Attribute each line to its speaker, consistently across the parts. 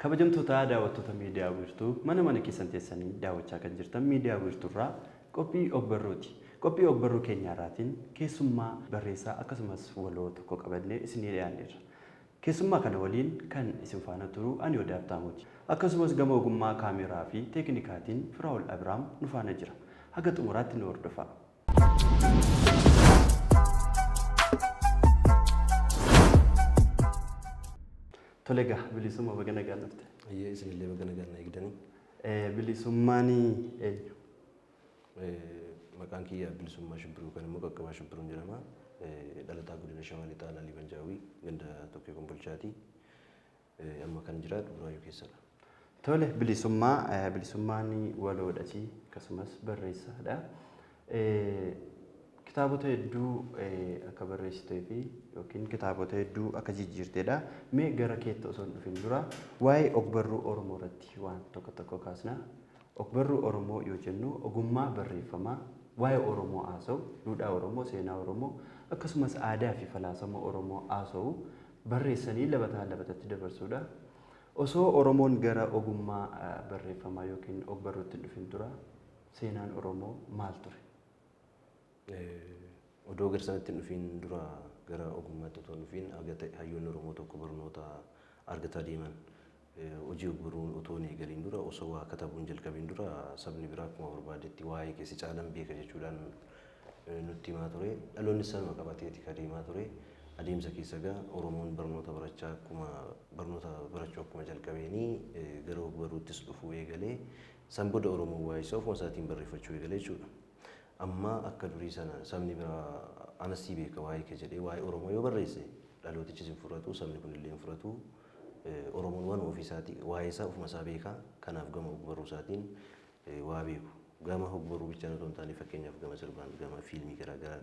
Speaker 1: Kabajamtoota daawwattoota miidiyaa wiirtuu mana keessan teessanii daawwachaa kan jirtan miidiyaa wiirtuurraa qophii ogbarruuti. Qophii ogbarruu keenyaarraatiin keessummaa barreessaa akkasumas waloo tokko qabannee isinii dhiyaanneerra. Keessummaa kana waliin kan isin faana turu ani Odaa Abtaamuuti. Akkasumas gama ogummaa kaameraa fi teeknikaatiin Firaa'ol Abiraam nu faana jira. Haga xumuraatti nu hordofaa. Tolega bilisummaa bagana gaanafte.
Speaker 2: Ayyee isinillee bagana gaanna eegdanii.
Speaker 1: Bilisummaani
Speaker 2: maqaan kiyya bilisummaa shibbiruu kan immoo qaqqabaa shibbiruun jedhama. Dhalataa godina Shawaa Lixaa Laalii Banjaawii ganda tokko Kombolchaati. Amma kan jiraatu Buraayyuu keessadha.
Speaker 1: Tole bilisummaan waloodhachi akkasumas barreessaadha. Kitaabota hedduu akka barreessitee fi yookiin kitaabota hedduu akka jijjiirteedha. Mee gara keetti osoo hin dhufin dura waa'ee ogbarruu Oromoo irratti waan tokko kaasna. Ogbarruu Oromoo yoo jennu ogummaa barreeffamaa waa'ee Oromoo haasa'u, duudhaa Oromoo, seenaa Oromoo akkasumas aadaa fi falaasama Oromoo haasa'u barreessanii labatatti dabarsuudha. Osoo Oromoon gara ogummaa barreeffamaa yookiin ogbarruutti dhufin dura seenaan Oromoo maal ture?
Speaker 2: Odoo garsanatti dhufin dura gara ogummaatti otoo dhufin hayyoonni Oromoo tokko barnoota argataa deeman hojii ogbarruun otoo hin eegaliin dura osoo waa katabuun jalqabiin dura sabni biraa akkuma barbaadetti waa'ee keessi caalan beeka jechuudhaan nutti himaa ture. Dhaloonni sanuma qabateeti kan deemaa ture. Adeemsa keessa gaa Oromoon barnoota barachuu akkuma jalqabeenii gara ogbarruuttis dhufuu eegalee san booda Oromoo waa'ee isaa ofuma isaatiin barreeffachuu eegalee jechuudha. Amma akka durii sana sabni biraa anasii beeka waa'ee kee jedhee waa'ee Oromoo yoo barreesse dhalootichis hin fudhatu sabni kunillee hin fudhatu. Oromoon waan ofii isaatii waa'ee isaa ofuma isaa beeka. Kanaaf gama ogbarruu isaatiin waa beeku. Gama ogbarruu bichaan otoo hin taane fakkeenyaaf gama sirbaan gama fiilmii garaagaraa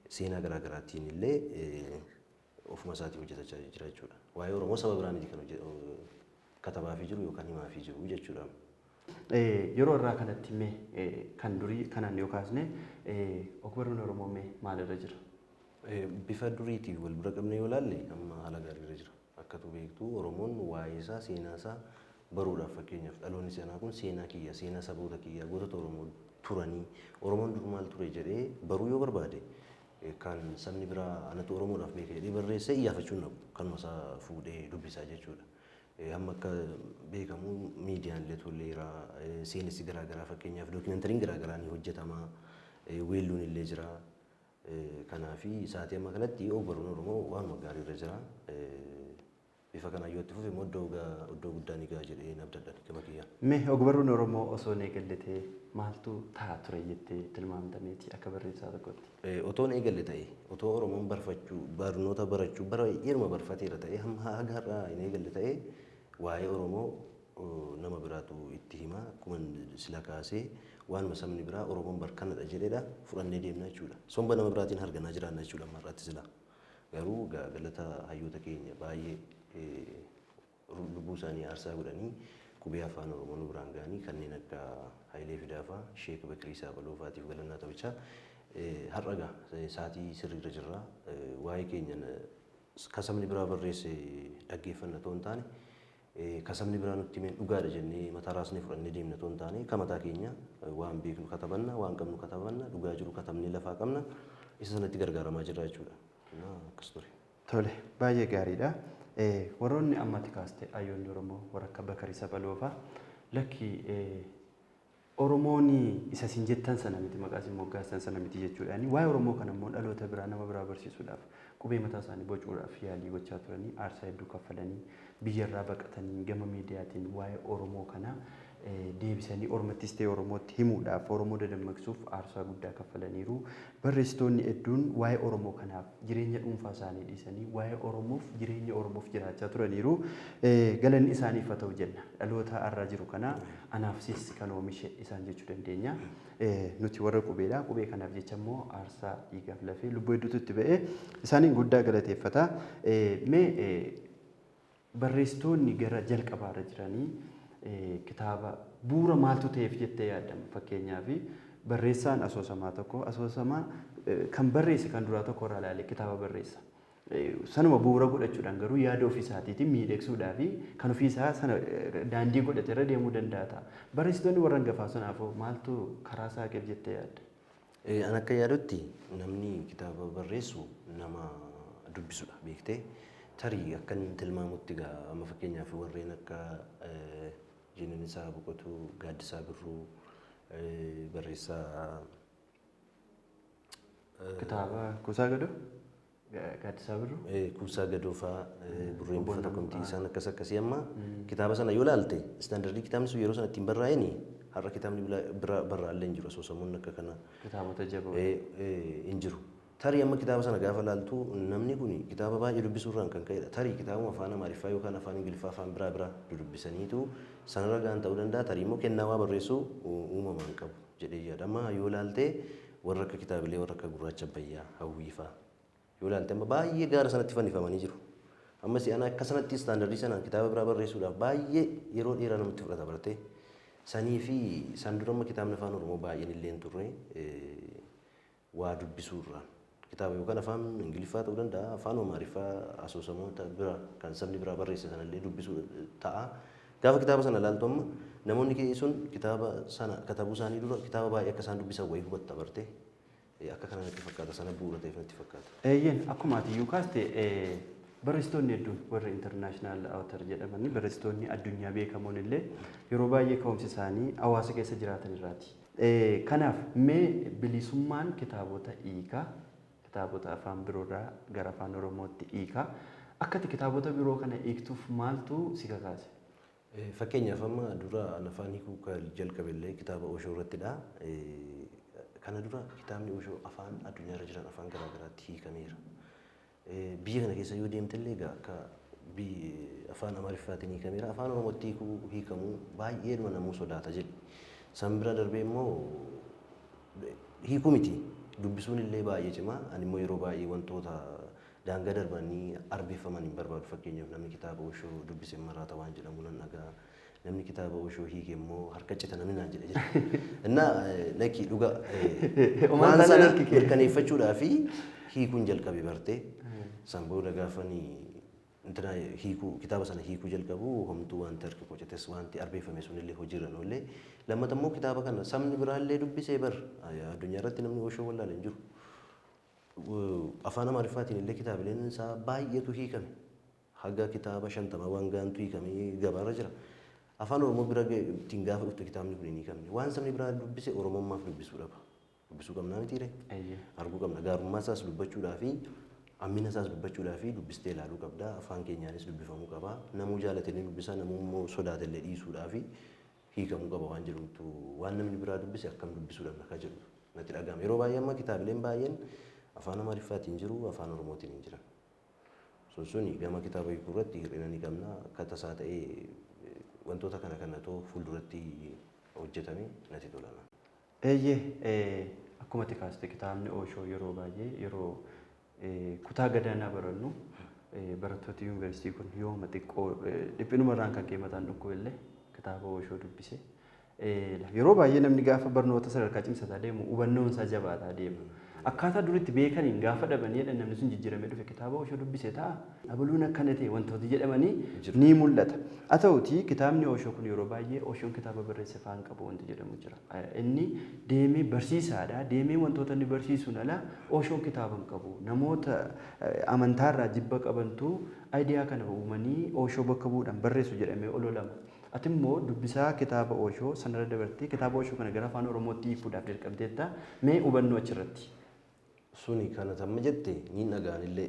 Speaker 2: seenaa garaagaraattiin illee ofuma isaatii hojjetachaa jira jechuudha. Waa'ee Oromoo saba biraan kan katabaafii jiru yookaan himaafii jiru jechuudha.
Speaker 1: Yeroo irraa kanatti mee kan durii kanan yoo kaasne ogbarruun Oromoo mee maalirra jira?
Speaker 2: Bifa duriitiin wal bira qabnee yoo ilaalle amma haala gaariirra jira. Akkatu beektu Oromoon waa'ee isaa seenaa isaa baruudhaaf fakkeenyaaf dhaloonni seenaa kun seenaa kiyya seenaa saboota kiyya gootota Oromoo turanii Oromoon dur maal ture jedhee baruu yoo barbaade kan sabni biraa anatu Oromoodhaaf beeka jedhee barreessee iyyaafachuun qabu kanuma isaa fuudhee dubbisaa jechuudha. Amma akka beekamu miidiyaan illee tolleera seenessi garaagaraa fakkeenyaaf dookimentariin garaagaraa ni hojjetama weelluun illee jira. Kanaafi sa'aatii amma kanatti ogbarruun Oromoo waanuma gaariirra jira. Bifa kana yoo itti fufe immoo iddoo guddaa ni ga'a jedhee nabdadha gama kiyyaa.
Speaker 1: Mee ogbarruun Oromoo osoo hin eegalletee maaltu ta'a ture jettee tilmaamtameeti akka barreessaa tokkotti?
Speaker 2: Otoo hin eegalle ta'e otoo Oromoon barnoota barachuu bara yeruma barfateera ta'e hamma haga har'aa hin eegalle ta'e waa'ee Oromoo nama biraatu itti hima akkuma sila kaasee waanuma sabni biraa Oromoon barkanadha jedheedha fudhannee deemna jechuudha. Somba nama biraatiin harganaa jiraanna jechuudha amma irratti sila. Garuu galata hayyoota keenya baay'ee lubbuu isaanii aarsaa godhanii qubee afaan Oromoo nu biraan ga'anii kanneen akka Hayilee Fidaafaa, Sheek Bakirii Saabaloofaatiif galannaa ta'uchaa har'a gaa sa'aatii sirriirra jirra. Waa'ee keenya kasabni biraa barreesse dhaggeeffanna ta'uu hin taane kasabni biraa nutti himeen dhugaadha jennee mataa raasnee fudhannee deemna ta'uu hin taane kan mataa keenya waan beeknu katabanna waan qabnu katabanna dhugaa jiru katabnee lafaa qabna isa sanatti gargaaramaa jirra jechuudha. Akkas ture.
Speaker 1: Tole baay'ee gaariidha. Warroonni ammatti kaaste hayyoonni Oromoo warra akka Bakarii Sabaloofaa lakki Oromoon isa isin jettan sana miti maqaa isin moggaastan sana miti jechuudhaani waa'ee Oromoo kana immoo dhaloota biraa nama biraa barsiisuudhaaf qubee mataa isaanii bocuudhaaf yaalii gochaa turanii aarsaa hedduu kaffalanii biyyarraa baqatanii gama miidiyaatiin waa'ee Oromoo kana deebisanii Oromattis ta'e Oromootti himuudhaaf Oromoo dadammaqsuuf aarsaa guddaa kaffalaniiru. Barreessitoonni hedduun waa'ee Oromoo kanaaf jireenya dhuunfaa isaanii dhiisanii waa'ee Oromoof jireenya Oromoof jiraachaa turaniiru. Galanni isaaniif haa ta'u jenna. Dhaloota har'aa jiru kana anaafsis kan oomishe isaan jechuu dandeenya. Nuti warra qubeedha. Qubee kanaaf jecha immoo aarsaa dhiigaaf lafee lubbuu hedduutu itti ba'ee isaaniin guddaa galateeffata. Mee barreessitoonni gara jalqabaarra jiranii kitaaba bu'uura maaltu ta'eef jettee yaaddamu fakkeenyaaf barreessaan asoosamaa tokko asoosamaa kan barreesse kan duraa tokko irraa ilaalee kitaaba barreessa sanuma bu'uura godhachuudhaan garuu yaada ofii isaatiin miidhagsuudhaa fi kan ofii isaa sana daandii godhate irra deemuu danda'a ta'a. Barreessitoonni warra hangafaa sanaafoo maaltu karaa saaqeef jettee yaadda?
Speaker 2: An akka yaadutti namni kitaaba barreessu nama dubbisudha beektee tarii akka inni tilmaamutti gaa amma fakkeenyaaf warreen akka Jiinisaa Boqotuu, Gaaddisaa Birruu barreessaa
Speaker 1: kitaaba Kuusaa Gadoo? Gaaddisaa Birruu?
Speaker 2: Kuusaa Gadoo fa'aa Burreen Buufata Komtii isaan akkas akkasii amma kitaaba sana yoo laalte istaandardii kitaabni sun yeroo sana ittiin barraa'een har'a kitaabni bira barraa'allee hin jiru asoosamuun akka kana
Speaker 1: Kitaabota jaboo.
Speaker 2: hin jiru. Tarii amma kitaaba sana gaafa laaltu namni kun kitaaba baay'ee dubbisuurraan kan ka'edha. Tarii kitaabuma afaan Amaariffaa yookaan afaan Ingiliffaa afaan biraa dubbisaniitu sanarra gaan ta'uu danda'a. Tarii immoo kennaa waa barreessuu uumamaan qabu jedhee yaada. Amma yoo laalte warra akka kitaabilee warra akka Gurraacha Abbayyaa Hawwiifaa yoo laalte amma baay'ee gaara sanatti fannifamanii jiru. Amma si ana akka sanatti istaandardii sanaan kitaaba biraa barreessuudhaaf baay'ee yeroo dheeraa namatti fudhata bartee. Sanii fi san dura amma kitaabni afaan Oromoo baay'een illee hin turre waa dubbisuurraan kitaaba yookaan afaan Ingiliffaa ta'uu danda'a afaan Amaariffaa asoosamoota bira kan sabni biraa barreesse sanallee dubbisuu ta'a. Gaafa kitaaba sana laaltu amma namoonni sun kitaaba sana katabuu isaanii dura kitaaba baay'ee akka isaan dubbisan wayii hubatta bartee akka kana natti fakkaata sana bu'uura ta'eef natti fakkaata.
Speaker 1: Eeyyeen akkuma ati iyyuu kaaste barreessitoonni hedduun warra intarnaashinaal awutar jedhamanii barreessitoonni addunyaa beekamoon illee yeroo baay'ee ka'umsi isaanii hawaasa keessa jiraatan irraati. Kanaaf mee bilisummaan kitaabota hiikaa kitaabota afaan biroorraa gara afaan Oromootti hiikaa akkati kitaabota biroo kana hiiktuuf maaltu si kakaase?
Speaker 2: Fakkeenyaaf amma dura afaan hiikuu kan jalqabe illee kitaaba Oshoo irrattidha. Kana dura kitaabni Oshoo afaan addunyaarra jiran afaan garaa garaatti hiikameera. Biyya kana keessa yoo deemte illee akka afaan Amaariffaatiin hiikameera. Afaan Oromootti hiikamuu baay'eedhuma namuu sodaata jedhe. San bira darbee immoo hiikuu miti. Dubbisuun illee baay'ee cimaa. Ani immoo yeroo baay'ee wantoota daangaa darbanii arbeeffaman hin barbaadu. Fakkeenyaaf namni kitaaba Oshoo dubbise maraata waan jedhamu nan dhagaa. Namni kitaaba Oshoo hiike immoo harka cita namni naan jedhe jira. Innaa lakkii dhuga waan sana mirkaneeffachuudhaa fi hiikuun jalqabe bartee san booda gaafanii intina hiikuu kitaaba sana hiikuu jalqabu homtuu wanti harka qocates wanti arbeeffame sunillee hojiirra oollee lammata immoo kitaaba kana sabni biraallee dubbisee bar addunyaa irratti namni Oshoo wallaalee hin jiru. Afaan Amaariffaatiin illee kitaabileen isaa baay'eetu hiikame. Haga kitaaba 50 waan gaantu hiikamee gabaarra jira. Afaan Oromoo bira ittiin gaafa dhufte kitaabni kun hin hiikamne. Waan sabni biraa dubbise Oromummaaf dubbisuu dhaba. Dubbisuu qabnaa mitiire. Arguu qabna. Gaarummaa isaas dubbachuudhaa fi ammina isaas dubbachuudhaa fi dubbistee ilaaluu qabda. Afaan keenyaanis dubbifamuu qaba. Namuu jaalatanii dubbisa namuu immoo sodaatellee dhiisuudhaa fi hiikamuu qaba waan jedhutu waan namni biraa dubbise akkam dubbisuu dhabna akka jedhu natti dhagahama. Yeroo baay'ee amma kitaabileen baay'een afaan Amaariffaatiin jiru afaan Oromootiin hin jiran. Suni gama kitaaba hiikuu irratti hir'ina ni qabna. Akka tasaa ta'ee wantoota kanatoo fuulduratti hojjetame natti tolama.
Speaker 1: Akkuma ati kaaste kitaabni Oshoo yeroo baay'ee yeroo kutaa gadaanaa barannu barattoota yuunivarsiitii kun yooma xiqqoo dhiphinumarraan kan ka'e mataan dhukkuu illee kitaaba Oshoo dubbise. Yeroo baay'ee namni gaafa barnoota sadarkaa cimsataa deemu hubannoon isaa jabaataa deema. Akkaataa duritti beekaniin gaafa dhabanii jedhan namni sun jijjiiramee dhufe kitaaba Oshoo dubbise ta'a. Abaluun akkana ta'e wantooti jedhamanii ni mul'ata. Haa ta'uti kitaabni Oshoo kun yeroo baay'ee Oshoon kitaaba barreesse faan qabu wanti jedhamu jira. Inni deemee barsiisaadha. Deemee wantoota inni barsiisuun ala Oshoon kitaaba hin qabu. Namoota amantaarraa jibba qabantu aayidiyaa kana uumanii Oshoo bakka bu'uudhaan barreessu jedhamee ololama. Ati immoo dubbisaa kitaaba Oshoo sanarra dabartee kitaaba Oshoo kana gara afaan Oromootti hiikuudhaaf dirqamteetta mee hubannoo achirratti?
Speaker 2: Suni kana tamma jette ni dhagaan illee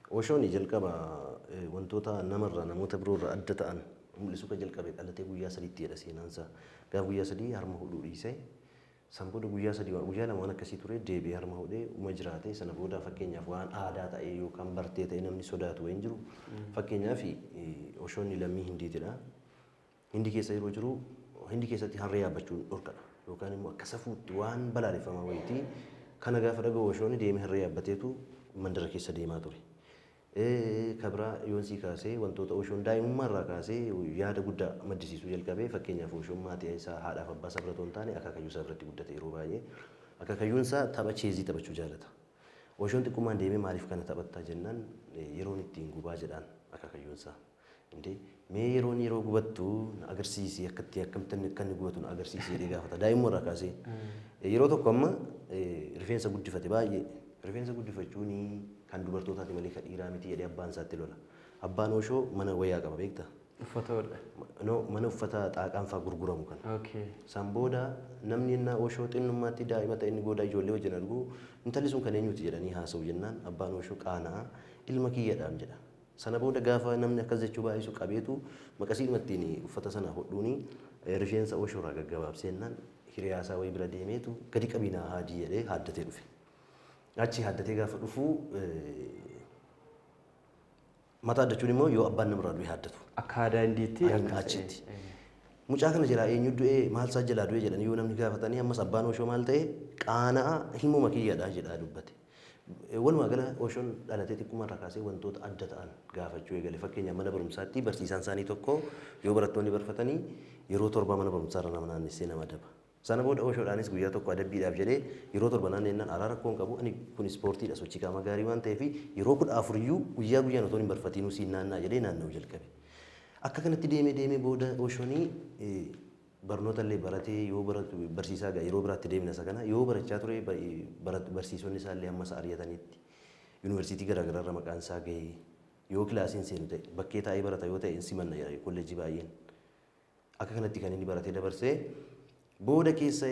Speaker 2: Oshoon jalqaba wantoota namarraa namoota biroorraa adda ta'an mul'isuu kan jalqabe dhalatee guyyaa sadiitti jedha seenaansaa. Gaafa guyyaa sadii harma hudhuu dhiisee san booda guyyaa sadii guyyaa lama waan akkasii ture deebi'ee harma hudhee uma jiraate sana booda fakkeenyaaf waan aadaa ta'e yookaan bartee ta'e namni sodaatu wayin jiru fakkeenyaaf Oshoon lammii Hindiitidha. Hindi keessa yeroo jiru Hindi keessatti harree yaabbachuun dhorkadha yookaan immoo akka safuutti waan balaaleffamaa wayitii kana gaafa dhaga'u Oshoon deemee harree yaabbateetu mandara keessa deemaa ture. Kabira yoon sii kaasee wantoota Oshoon daa'imummaarraa kaasee yaada guddaa maddisiisuu jalqabee fakkeenyaaf Oshoon maatii isaa haadhaaf abbaa isaa bira otoo hin taane akaakayyuu isaa biratti guddate yeroo baay'ee akaakayyuun isaa tapha cheezii taphachuu jaalata. Oshoon xiqqummaan deemee maaliif kana taphattaa jennaan yeroon ittiin gubaa jedhaan akaakayyuunsaa. Indee mee yeroo gubattu agarsiisi akkamitti akka inni gubatu agarsiisi jedhee gaafata. Daa'immoo irraa kaasee yeroo tokko amma rifeensa guddifate baay'ee rifeensa guddifachuun kan dubartootaati malee kan dhiiraa miti jedhee abbaan isaatti lola. Abbaan Oshoo mana wayyaa qaba beektaa?
Speaker 1: Uffata hodha.
Speaker 2: No mana uffata xaaqaan fa'aa gurguramu kan. San booda namni innaa Oshoo xinnummaatti daa'ima ta'e inni goodaa ijoollee wajjin argu intalli sun kan eenyuti jedhanii haasa'u jennaan abbaan Oshoo qaana'aa ilma kiyyaadhaan jedha. Sana booda gaafa namni akkas jechuu baay'isu qabeetu maqasii ittiin uffata sana hodhuuni rifeensa Oshoo irraa gaggabaabseennaan hiriyaasaa wayii bira deemeetu gadi qabinaa haadii jedhee haaddatee dhufe. Achi haaddatee gaafa dhufu mataa addachuun immoo yoo abbaan namarraa du'e haaddatu.
Speaker 1: Akka aadaa indiitti
Speaker 2: achitti. Mucaa kana jalaa eenyu du'ee maal isaa jalaa du'e jedhanii yoo namni gaafatanii ammas abbaan Oshoo maal ta'e qaana'a himuma kiyyaadhaa jedhaa dubbate. Walumaa gala Oshoon dhalatee xiqqummaarraa kaasee wantoota adda ta'an gaafachuu eegale. Fakkeenyaaf mana barumsaatti barsiisaan isaanii tokko yoo barattoonni barfatanii yeroo torba mana barumsaarra nama naannessee nama adaba. Sana booda Oshoodhaanis guyyaa tokko adabbiidhaaf jedhee yeroo torba naannennaan alaa rakkoon qabu ani kun ispoortiidha sochii qaamaa gaarii waan ta'eef yeroo 14 iyyuu guyyaa guyyaan otoo hin barfatinuu siin naannaa jedhee naanna'uu jalqabe. Akka kanatti deemee booda Oshoonii barnoota illee baratee yoo baratu barsiisaa yeroo biraatti deemina isa kana yoo barachaa ture barsiisonni isaa illee ammas ari'atanitti yuunivarsiitii garaagaraa irra maqaan isaa gahee yoo kilaasiin seenu ta'e bakkee taa'ee barata yoo ta'e simanna kolleejjii baay'een akka kanatti kan inni baratee dabarsee booda keessa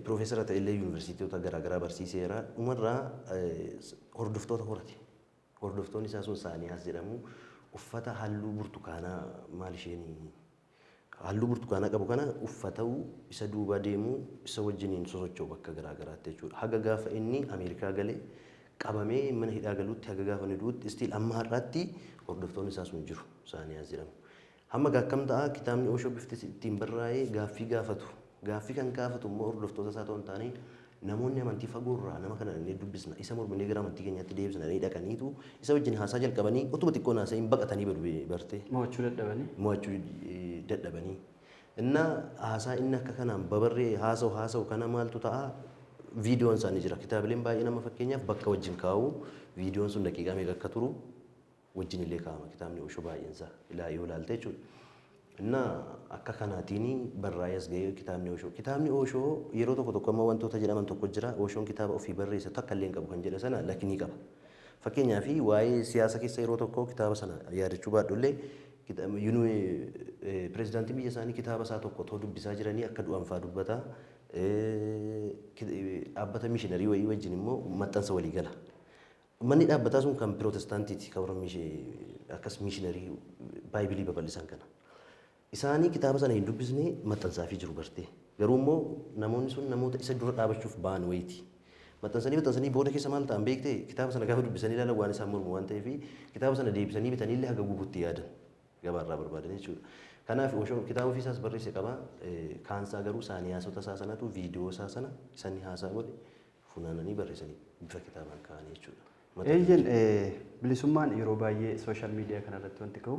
Speaker 2: piroofeesara ta'e illee yuunivarsiitiota garaagaraa barsiiseera dhumarraa hordoftoota horate hordoftoonni isaa sun Saaniyaas jedhamu uffata halluu burtukaanaa maal isheenii halluu burtukaanaa qabu kana uffatau isa duuba deemu isa wajjiniin sosocho'u bakka garaagaraatti jechuudha. Haga gaafa inni Ameerikaa galee qabamee mana hidhaa galuutti haga gaafa inni du'utti istiil amma har'aatti hordoftoonni isaa sun jiru Saaniyaas jedhamu. Hamma akkam ta'a kitaabni Oshoo bifti ittiin barraa'ee gaaffii gaafatu. Gaaffii kan gaafatu immoo hordoftoota isaa ta'uu hin taane namoonni amantii fagoorraa nama kana inni dubbisna isa morminee gara amantii keenyaatti deebisna ni dhaqaniitu isa wajjin haasaa jalqabanii utuma xiqqoon haasa'in baqatanii badu barte.
Speaker 1: Mo'achuu
Speaker 2: dadhabanii. Inna haasaa inni akka kanaan babarree haasa'u kana maaltu ta'a viidiyoon isaanii jira kitaabileen baay'ee nama fakkeenyaaf bakka wajjin kaa'u viidiyoon sun daqiiqaa meeqa akka turu wajjin illee kaa'ama kitaabni Oshoo baay'eensaa yoo ilaalte jechuudha. Inna akka kanaatiin barraa'ees gahee kitaabni Oshoo. Kitaabni Oshoo yeroo tokko amma wantoota jedhaman tokko jira. Oshoon kitaaba ofii barreesse takka illee qabu kan jedhe sana lakinii qaba. Fakkeenyaaf waa'ee siyaasa keessa yeroo tokko kitaaba sana yaadachuu baadhullee pirezidaantii biyya isaanii kitaaba isaa tokko otoo dubbisaa jiranii akka du'an fa'aa dubbata. Dhaabbata miishinarii wayii wajjin immoo maxxansa walii gala. Manni dhaabbataa sun kan pirootestaantiiti kan warra akkas miishinarii baayibilii babal'isan kana. Isaanii kitaaba sana hin dubbisne maxxansaafii jiru bartee. Garuu immoo namoonni sun namoota isa dura dhaabachuuf ba'an wayiiti. Maxxansanii booda keessa maal ta'an beektee kitaaba sana gaafa dubbisanii ilaalan waan isaan mormu waan ta'eef kitaaba sana deebisanii bitanii illee haga gubuutti yaadan gabaarraa barbaadan jechuudha. Kanaaf Oshoon kitaaba ofii isaas barreesse qaba. Kaansaa garuu Saaniyaasota isaa sanatu viidiyoo isaa sana isaan haasaa godhe funaananii barreessanii bifa kitaabaan kaa'anii jechuudha.
Speaker 1: Eeyyan bilisummaan yeroo baay'ee sooshaal miidiyaa kanarratti wanti ka'u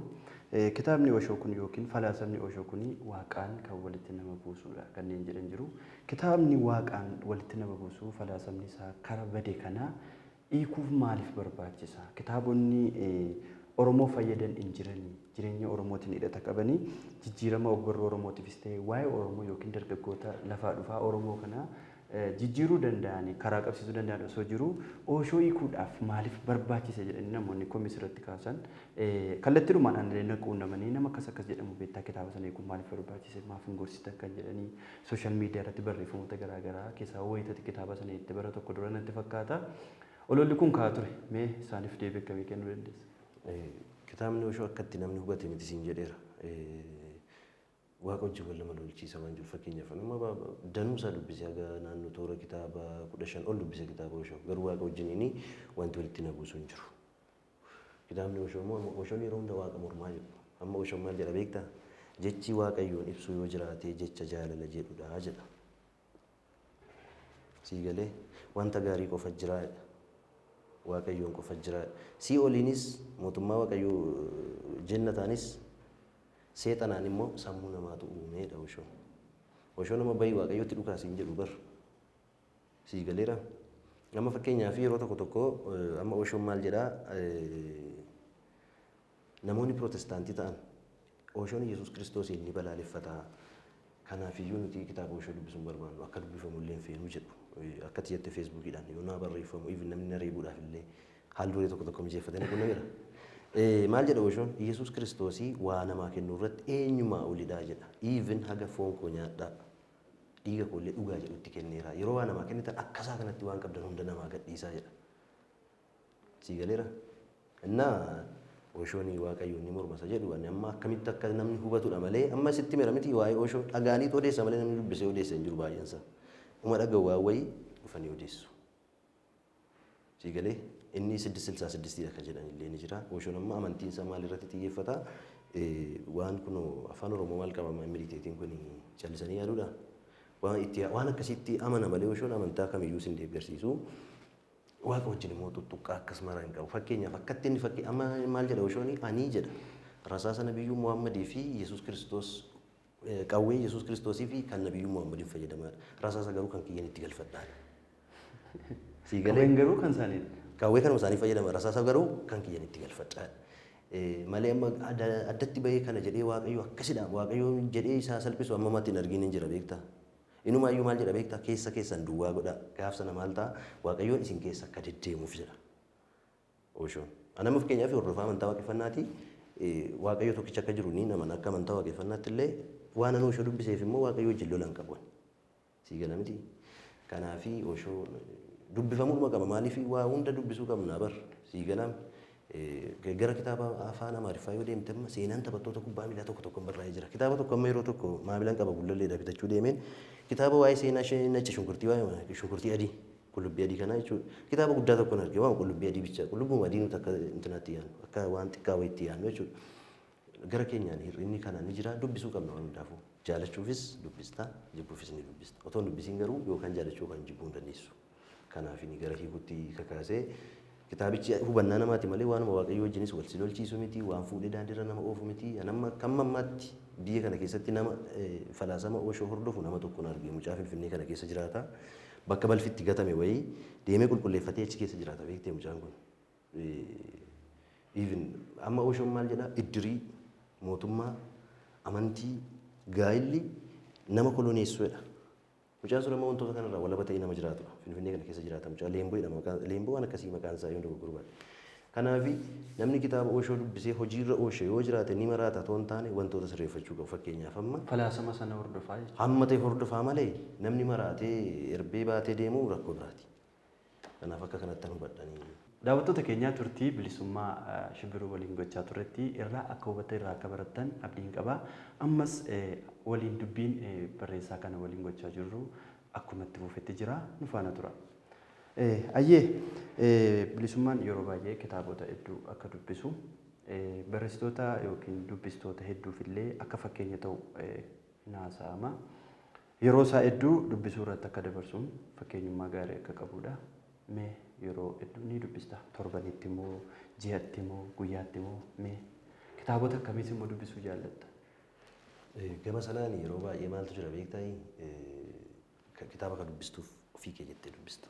Speaker 1: kitaabni Oshoo kun yookiin falaasamni Oshoo kun waaqaan kan walitti nama buusudha kanneen jedhan jiru. Kitaabni waaqaan walitti nama buusu falaasamni isaa kara bade kana hiikuuf maaliif barbaachisa? Kitaabonni Oromoo fayyadan hin jiranii jireenya Oromootiin hidhata qabanii jijjiirama ogbarruu Oromootiifis ta'e waa'ee Oromoo yookiin dargaggoota lafaa dhufaa Oromoo kana jijjiiruu danda'anii karaa qabsiisuu danda'an osoo jiru Oshoo hiikuudhaaf maaliif barbaachisa jedhanii namoonni komis irratti kaasan kallattiidhumaan aanillee naquunnamanii nama akkas jedhamu beektaa kitaaba sana hiikuun maaliif barbaachise maaf hin gorsitan kan jedhanii sooshaal miidiyaa irratti barreeffamoota garaagaraa keessaa wayitatti kitaaba sana itti bara tokko dura natti fakkaata. Ololli kun kaa ture mee isaaniif deebii akkamii kennuu dandeessa?
Speaker 2: Kitaabni Oshoo akkatti namni hubate miti siin jedheera. Waaqa wajjin wal nama lolchiisa waan jiru fakkeenyaaf nama danuusaa dubbise haga naannoo toora kitaaba 15 ol dubbise kitaaba Oshoo garuu waaqa wajjin inni wanti walitti na buusu hin jiru. Kitaabni Oshoo immoo Oshoon yeroo hunda waaqa mormaa jedhu amma Oshoon maal jedha beektaa jechi waaqayyoon ibsuu yoo jiraate jecha jaalala jedhudha jedha. Sii galee wanta gaarii qofa jira waaqayyoon qofa jira sii oliinis mootummaa waaqayyoo jannataanis seexanaan immoo sammuu namaatu uumeedha Oshoon. Oshoon nama bayi waaqayyootti dhukaasiin jedhu bar sii galeera. Nama fakkeenyaaf yeroo tokko tokko amma Oshoon maal jedhaa namoonni Pirootestaantii ta'an Oshoon Yesuus Kiristoosiin ni balaaleffataa. Kanaafiyyuu nuti kitaaba Oshoo dubbisuun barbaannu akka dubbifamu illee feenuu jedhu. Akkati jette Feesbuukiidhaan yoo naa barreeffamu even namni na reebuudhaaf illee haal duree tokko tokko mijeeffatanii kun nameera. Maal jedha Oshoon Yesuus Kiristoosii waa namaa kennuu irratti eenyumaa olidhaa jedha. Even haga foon koo nyaadhaa dhiiga koo illee dhugaa jedhutti kenneera. Yeroo waa namaa kennitan akkasaa kanatti waan qabdan hunda namaa gadhiisaa jedha. Sii galeera. Innaa Oshoon waaqayyoon ni mormasa jedhu ani amma akkamitti akka namni hubatudha malee amma sitti mera miti waa'ee Oshoo dhagaanii odeessa malee namni dubbisee odeessa hin jiru baay'eensa. Uma dhaga'u waa wayii dhufanii odeessu. Sii galee inni 666 akka jedhan illee ni jira. Oshoon amma amantiinsa maal irratti xiyyeeffata? Waan kun afaan Oromoo maal qabama militeetiin kun callisanii yaaduudha. Waan akkasitti amana malee Oshoon amantaa kamiyyuu sin deeggarsiisu. Waaqa wajjin immoo tuttuqqaa akkas maraa hin qabu. Fakkeenyaaf akkatti inni fakkii amma maal jedha Oshoon ani jedha. Rasaasa Nabiyyuu Muhammadii fi Yesuus Kiristoos qawwee Yesuus Kiristoosii fi kan Nabiyyuu Muhammadiin fayyadamadha. Rasaasa garuu kan kiyyan itti galfadhaan. Sii galee
Speaker 1: Qawween garuu kan isaaniidha.
Speaker 2: Qawwee kanuma isaanii fayyadama. Rasaasa garuu kan kiyyan itti galfadhaan. Malee amma addatti bahee kana jedhee Waaqayyo akkasidha. Waaqayyo jedhee isaa salphisu amma matti hin argin hin jira beektaa. Inumaayyuu maal jedha beektaa keessa keessan duwwaa godha gaaf sana maal ta'a Waaqayyoon isin keessa akka deddeemuuf jedha Oshoon. Anama fakkeenyaaf hordofaa amantaa waaqeffannaati Waaqayyo tokkicha akka jiru ni naman akka amantaa waaqeffannaatti illee waan ani Oshoo dubbiseef immoo Waaqayyo wajjin lolan qaban. Sii gala miti. Kanaafi Oshoo dubbifamuu qaba maaliif waa hunda dubbisuu qabna bar sii galam gara kitaaba afaan Amaariffaa yoo deemte amma seenaan taphattoota kubbaa miilaa tokko tokko barraa'ee jira. Kitaaba tokko amma yeroo tokko maamilaan qaba gullalleedha bitachuu deemeen kitaaba waa'ee seenaa nacci shunkurtii waa'ee shunkurtii adii qullubbii adii kanaa jechuudha. Kitaaba guddaa tokko argee waan qullubbii adii bicha qullubbii adii nuti akka intinaatti yaadnu akka waan xiqqaa wayiitti yaadnu jechuudha. Gara keenyaan hir'inni kanaan ni jira dubbisuu qabna waan hundaafuu jaalachuufis dubbista jibbuufis ni dubbista. Otoo dubbisiin garuu yookaan jaalachuu kan jibbuu hin dandeessu. Kanaaf inni gara hiikuutti kakaasee kitaabichi hubannaa namaati malee waanuma Waaqayyo wajjinis wal si lolchiisu miti waan fuudhee daandiirra nama oofu miti. Anamma kan mammaatti biyya kana keessatti nama falaasama Oshoo hordofu nama tokko na argee mucaa Finfinnee kana keessa jiraata. Bakka balfitti gatame wayii deemee qulqulleeffatee achi keessa jiraata beektee mucaan kun. Even amma Oshoon maal jedhaa iddirii mootummaa amantii gaa'illi nama koloneessuudha. Mucaan sun amma wantoota kanarraa walaba ta'ee nama jiraatudha. Finfinnee kana keessa jiraata mucaa Leemboo jedhama. Leemboo waan akkasii maqaan isaa yoo gurgurbaadha. Kanaafi namni kitaaba Oshoo dubbisee hojiirra oolche yoo jiraate ni maraata ta'uu hin taane wantoota sirreeffachuu qabu. Fakkeenyaaf amma
Speaker 1: Falaasama sana hordofaa jechuudha.
Speaker 2: hamma ta'e hordofaa malee namni maraatee erbee baatee deemu rakkoo biraati. Kanaaf akka kanatti hubadhanii.
Speaker 1: Daawwattoota keenyaa turtii bilisummaa shibbiruu waliin gochaa turretti irraa akka hubatte irraa akka barattan abdiin qaba. Ammas waliin dubbiin barreessaa kana waliin gochaa jirru akkuma itti fufetti jira nu faana tura. Bilisummaan yeroo baay'ee kitaabota hedduu akka dubbisu barreessitoota yookiin dubbistoota hedduuf illee akka fakkeenya ta'u naasa'ama. Yeroo isaa hedduu dubbisuu irratti akka dabarsuun fakkeenyummaa gaarii akka qabudha. Mee yeroo hedduu ni dubbista torbanitti immoo ji'atti immoo guyyaatti immoo mee kitaabota akkamiis immoo dubbisuu jaallatta?
Speaker 2: Gama sanaan yeroo baay'ee maaltu jira beektaa kitaaba kan dubbistuuf ofii kee jettee dubbista.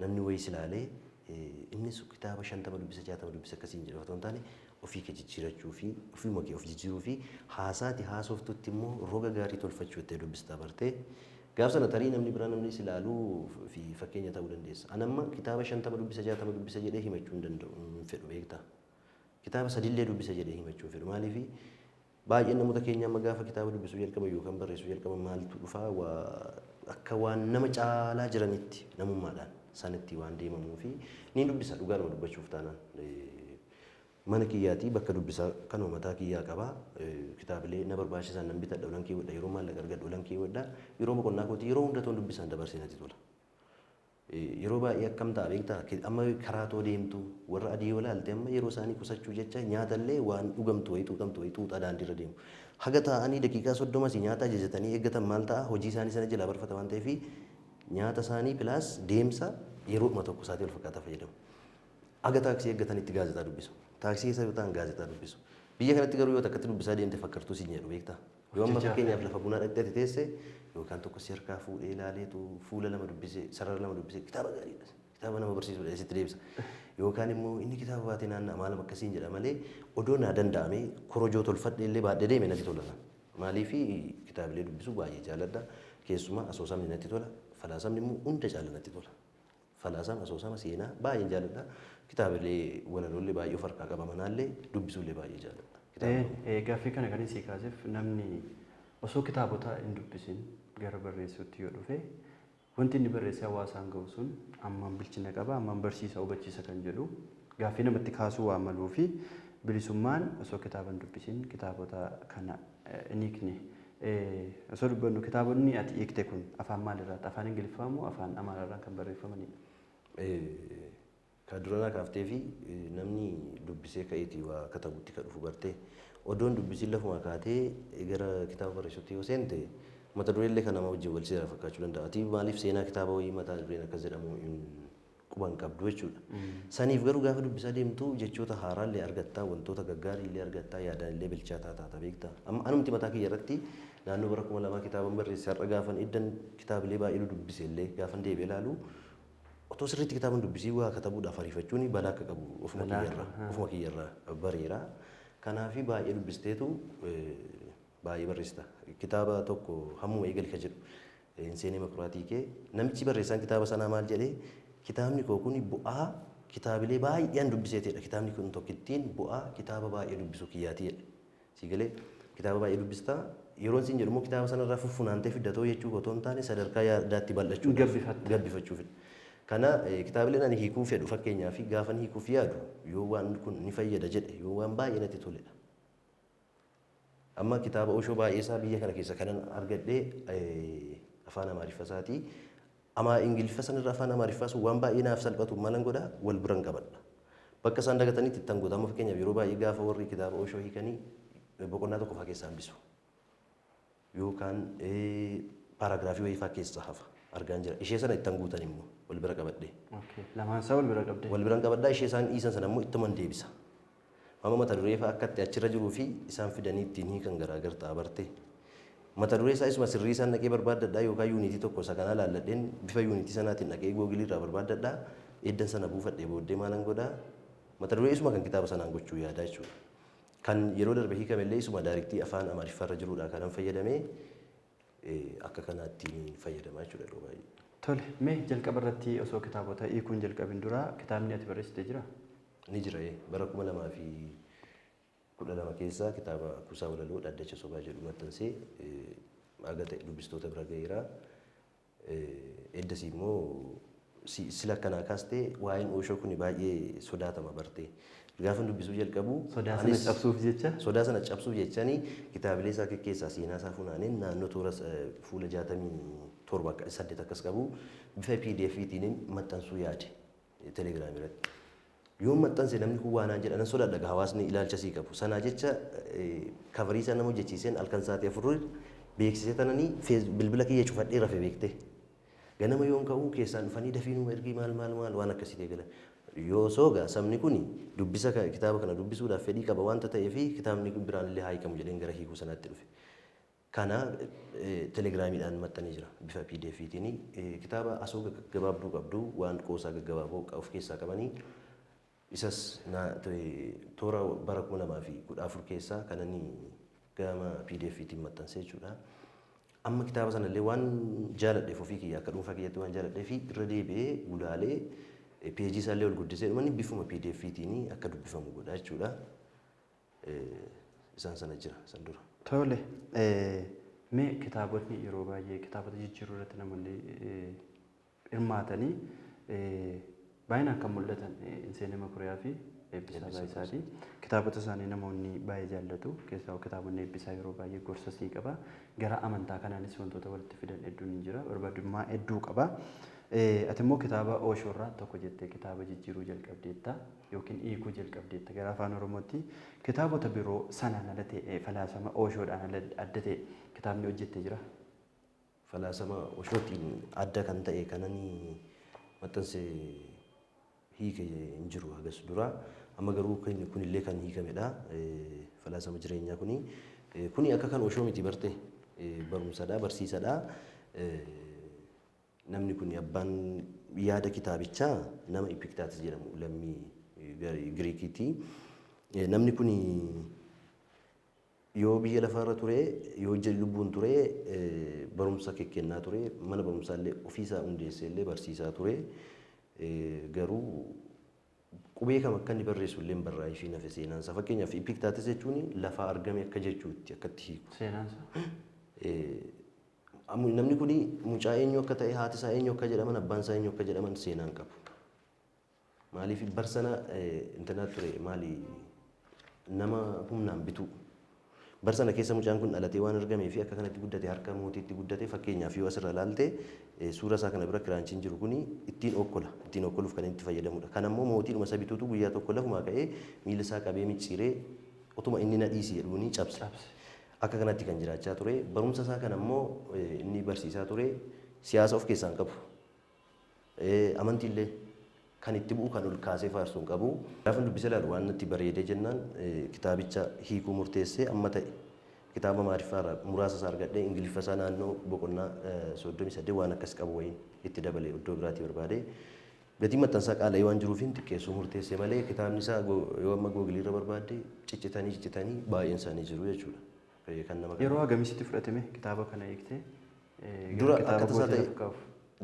Speaker 2: Namni wayii ilaalee innis kitaaba 50 dubbisa 60 dubbisa akkasiin jedhu otoo hin taane ofii kee jijjiirachuu fi ofii kee of jijjiiruu fi haasaati haasoftutti immoo roga gaarii tolfachuu jettee dubbista bartee gaaf sana tarii namni biraa namni ilaaluu fi fakkeenya ta'uu dandeessa. Anamma kitaaba 50 dubbisa 60 dubbisa jedhee himachuu hin danda'u hin fedhu beektaa. Kitaaba 3 illee dubbisa jedhee himachuu hin fedhu maaliif baay'een namoota keenya amma gaafa kitaaba dubbisuu jalqaban yookaan barreessuu jalqaban maaltu dhufaa akka waan nama caalaa jiranitti namummaadhaan sanitti waan deemamuu fi ni dubbisa dhugaadhuma dubbachuuf taanaan mana kiyyaatii bakka dubbisaa kanuma mataa kiyyaa qabaa kitaabilee na barbaachisan nan bitadha olan keewwadha yeroo maallaqa argadhu olan keewwadha yeroo boqonnaa kootii yeroo hunda toon dubbisaan dabarsee natti tola. Yeroo baay'ee akkam ta'a beektaa amma karaa too deemtu warra adii yoo ilaalte amma yeroo isaanii qusachuu jecha nyaatallee waan dhugamtu wayii xuuxamtu wayii xuuxaa daandiirra deemu. Haga taa'anii daqiiqaa 30 nyaata ajajatanii eeggatan maal ta'a hojii isaanii sana jalaa barfata waan ta'eef nyaata isaanii pilaas deemsa yeroo tokko isaatii wal fakkaataa fayyadamu. Haga taaksii eeggatanitti gaazexaa dubbisu. Taaksii keessa yoo ta'an gaazexaa dubbisu. Biyya kanatti garuu yoo takkatti dubbisaa deemte fakkartuu si jedhu beektaa. Yoo amma fakkeenyaaf lafa bunaa dhaqxee teesse yookaan tokko si harkaa fuudhee ilaaleetu fuula lama dubbisee sarara lama dubbisee kitaaba gaariidha. kitaaba nama barsiisudha sitti deebisa. Yookaan immoo inni kitaaba baatee naanna'a maal akkasiin jedha malee odoo naa danda'ame korojoo tolfadhe illee baadhee deeme natti tola. Maaliif kitaabilee dubbisuu baay'ee jaalladha. Keessumaa asoosamni natti tola. Falaasamni immoo hunda caala natti tola. Falaasama asoosama seenaa baay'ee jaalladha. Kitaabilee walaloolee baay'ee of harkaa qaba manaallee dubbisuullee baay'ee jaalladha.
Speaker 1: Gaaffii kana kan isii kaasef namni osoo kitaabota hin dubbisin gara barreessuutti yoo dhufe wanti inni barreessee hawaasaan ga'u sun ammaan bilchina qaba ammaan barsiisa hubachiisa kan jedhu gaaffii namatti kaasuu waan maluu fi bilisummaan osoo kitaaba hin dubbisin kitaabota kana hin hiikne. Osoo dubbannu kitaabonni ati hiikte kun afaan maalirraati? Afaan Ingiliffaa moo afaan Amaararraa kan barreeffamanidha?
Speaker 2: Kan duranaa kaaftee fi namni dubbisee ka'eetii waa katabutti kan dhufu bartee odoon dubbisiin lafuma kaatee gara kitaaba barreessuutti yoo seente mata dureellee kan nama wajjin wal seera fakkaachuu danda'a. Ati maaliif seenaa kitaaba wayii mata dureen akkas jedhamu quban qabdu jechuudha. Saniif garuu gaafa dubbisaa deemtu jechoota haaraallee argattaa, wantoota gaggaariillee argattaa, yaadaallee bilchaataa taata beektaa. Amma anumti mataa kiyya irratti naannoo bara 2000 kitaaban barreesse har'a gaafan iddan kitaabilee baay'ee dubbise illee gaafan deebi'ee ilaalu otoo sirriitti kitaaban dubbisii waa katabuudhaaf ariifachuun balaa akka qabu ofuma kiyyarraa bareera. Kanaaf baay'ee dubbisteetu baay'ee barreessita. Kitaaba tokko hammuma eegali ka jedhu Inseenee Makuraatii kee namichi barreessaan kitaaba sanaa maal jedhee kitaabni koo kun bu'aa kitaabilee baay'een dubbiseetedha. Kitaabni kun tokkittiin bu'aa kitaaba baay'ee dubbisuu kiyyaati jedhe. Siigalee kitaaba baay'ee dubbistaa yeroo isin jedhu immoo kitaaba sanarraa fuffunaantee fiddatoo jechuu otoo hin taane sadarkaa yaadaatti bal'achuu gabbifachuuf. Kana kitaabileen ani hiikuu fedhu fakkeenyaaf gaafan hiikuuf yaadu yoo waan kun ni fayyada jedhe yoo waan baay'ee natti toledha. Amma kitaaba Oshoo baay'ee isaa biyya kana keessa kanan argadhee afaan Amaariffaatii ama Ingiliffa sanarraa afaan Amaariffaas waan baay'ee naaf salphatu malan godha wal biran qabadha. Bakka isaan dagatanitti ittan godha. Amma fakkeenyaaf yeroo baay'ee gaafa warri kitaaba Oshoo hiikanii boqonnaa tokko fa'aa keessaa hambisu. Yookaan paaraagiraafii wayii fa'aa keessaa hafa argaan jira. Ishee sana ittan guutan immoo wal bira qabadhee.
Speaker 1: Lamaan isaa wal bira qabdee.
Speaker 2: Wal biran qabadhaa ishee isaan dhiisan sana immoo ittuman deebisa. Amma mata duree fa'aa akka itti achirra jiruu fi isaan fidanii ittiin hiikan garaagar ta'a bartee. Mata duree isaa isuma sirrii isaan dhaqee barbaaddadhaa yookaan yuunitii tokko isa kanaa laalladheen bifa yuunitii sanaatiin dhaqee googiliirraa barbaaddadhaa eddan sana buufadhee booddee maalan godhaa mata duree isuma kan kitaaba sanaan gochuu yaadaa jechuudha. Kan yeroo darbe hiikamellee isuma daayiriktii afaan Amaariffaarra jiruudha kanan fayyadamee akka kanaatti fayyadamaa jechuudha yeroo baay'ee.
Speaker 1: Tole, mee jalqaba irratti osoo kitaabota hiikuun jalqabin dura kitaabni ati barreessite jira?
Speaker 2: Ni jira bara 2012 keessa kitaaba Kuusaa Walaloo Dhaddacha Sobaa jedhu maxxansee aga ta'e dubbistoota bira gaheera. Eddasii immoo sila akkanaa kaastee waa'een Oshoo kun baay'ee sodaatama bartee. Gaafa dubbisuu jalqabu
Speaker 1: sodaa sana cabsuuf jecha
Speaker 2: sodaa sana cabsuuf jechani kitaabilee isaa keessaa seenaa isaa funaaneen naannoo toora fuula 67 akkas qabu bifa PDF'tiin maxxansuu yaade telegiraamii irratti. Yoo maxxanse namni kun waanaan jedhan sodaadha hawaasni ilaalcha sii qabu. Sanaa jecha kabarii isaa nama hojjechiiseen halkan sa'aatii 4 beeksisee tananii bilbila kiyya cufadhee rafee beekte. Ganama yoon ka'uu keessaan dhufanii dafiinuu ergii maal waan akkasii eegalan. Yoo soogaa sabni kun dubbisa kitaaba kana dubbisuudhaaf fedhii qaba waanta ta'eef kitaabni biraan illee hiikamu jedheen gara hiikuu sanaatti dhufe. Kana telegiraamiidhaan maxxanee jira bifa PDF'tiin kitaaba asoo gabaabduu qabdu waan qoosaa gaggabaaboo of keessaa qabanii isas toora bara 2014 keessaa kananii gama PDF'tiin maxxansee jechuudha. Amma kitaaba sanallee waan jaaladheef ofii kiyya akka dhuunfaa kiyyatti waan jaaladheef irra deebi'ee gulaalee peejii isaallee ol guddisee dhumani bifuma PDF'tiin akka dubbifamu godha jechuudha. Isaan sana jira san dura.
Speaker 1: Tole, mee kitaabotni yeroo baay'ee kitaabota jijjiiruu irratti namoonni hirmaatanii baay'inaan kan mul'atan Inseenee Makuriyaa fi Eebbisaa Baayisaati. Kitaabota isaanii namoonni baay'ee jaallatu. Keessaa kitaabonni Eebbisaa yeroo baay'ee gorsas ni qaba. Gara amantaa kanaanis wantoota walitti fidan hedduun ni jira. Barbaadummaa hedduu qaba. Ati immoo kitaaba Oshoo irraa tokko jettee kitaaba jijjiiruu jalqabdeetta yookiin hiikuu jalqabdeetta gara afaan Oromootti. Kitaabota biroo sanaan ala ta'e falaasama Oshoodhaan adda ta'e kitaabni hojjettee jira?
Speaker 2: Falaasama Oshootiin adda kan ta'e kananii maxxansee hiike hin jiru hagas dura. Amma garuu kunillee kan hiikamedha. Falaasama jireenyaa kuni akka kan Oshoo miti barte barumsadha barsiisadha. Namni kun abbaan yaada kitaabichaa nama Epictetus jedhamu lammii Giriikiiti. Namni kun yoo biyya lafaarra ture yoo ija lubbuun ture barumsa kennaa ture mana barumsaallee ofiisaa hundeesseellee barsiisaa ture garuu qubee kam akka inni barreessu illee barraa'ee fi nafe seenaansa fakkeenyaaf Epictetus jechuun lafaa argame akka jechuutti akkatti hiiku.
Speaker 1: Seenaansa.
Speaker 2: Namni kun mucaa eenyu akka ta'e haati isaa eenyu akka jedhaman abbaan isaa eenyu akka jedhaman seenaan qabu. Maaliif barsana intanaa ture maali nama humnaan bitu. Barsana keessa mucaan kun dhalatee waan argamee fi akka kanatti guddate harka mootiitti guddate fakkeenyaaf yoo asirra ilaalte suura isaa kana bira kiraanchiin jiru kun ittiin okkola ittiin okkoluuf kan itti fayyadamudha. Kan ammoo mootiidhuma isa bituutu guyyaa tokko lafumaa ka'ee miila isaa qabee micciiree otuma inni na dhiisi jedhuuni cabse. Akka kanatti kan jiraachaa ture barumsa isaa kan ammoo inni barsiisaa ture siyaasa of keessaan qabu. Amantiillee kan itti bu'u kan ol kaasee faarsuun qabu. Gaafa dubbisee ilaalu waan natti bareedee jennaan kitaabicha hiikuu murteessee amma ta'e kitaaba maariffaarraa muraasa isaa argadhee ingiliffa isaa naannoo boqonnaa 38 waan akkas qabu wayiin itti dabalee iddoo biraatii barbaade. Gatii maxxansaa qaala'ee waan jiruuf xiqqeessuu murteessee malee kitaabni isaa yoo amma googiliirra barbaadde ciccitanii baay'een isaanii jiru jechuudha.
Speaker 1: Yeroo agamiisitti fudhatame kitaaba kana eegtee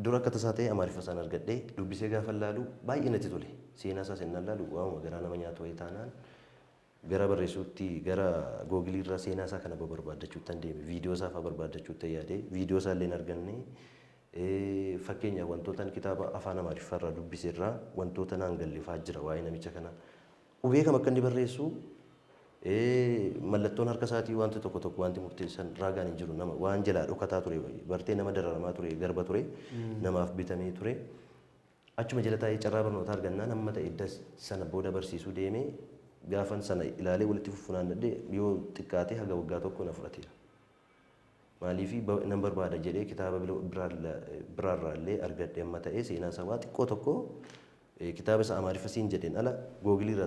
Speaker 2: dura akka tasaa ta'e amaariffa isaan argadhee dubbisee gaafa laalu baay'ee natti tole. Seenaa isaa seenaan laalu waanuma garaa nama nyaatu wayii taanaan gara barreessuutti gara googiliirraa seenaa isaa kana barbaaddachuutti deeme viidiyoo isaa fa'aa barbaaddachuutti yaadee viidiyoo isaa illee hin arganne fakkeenyaaf wantoota kitaaba afaan amaariffaarraa dubbiseerraa wantoota naan galleefaa jira waa'ee namicha kanaa. Qubee kam akka inni barreessu mallattoon harka isaatii wanti tokko wanti murteessan raagaan hin jiru nama waan jalaa dhokataa ture bartee nama dararamaa ture garba ture namaaf bitamee ture achuma jala taa'ee carraa barnootaa argannaan amma ta'e edda sana booda barsiisuu deemee gaafan sana ilaalee walitti fuffunaannadhee yoo xiqqaatee haga waggaa tokko na fudhateera. Maaliif nan barbaada jedhee kitaaba biraarraallee argadhee amma ta'e seenaa isaa waa xiqqoo tokko kitaaba isa amaariffa siin jedheen ala googiliirra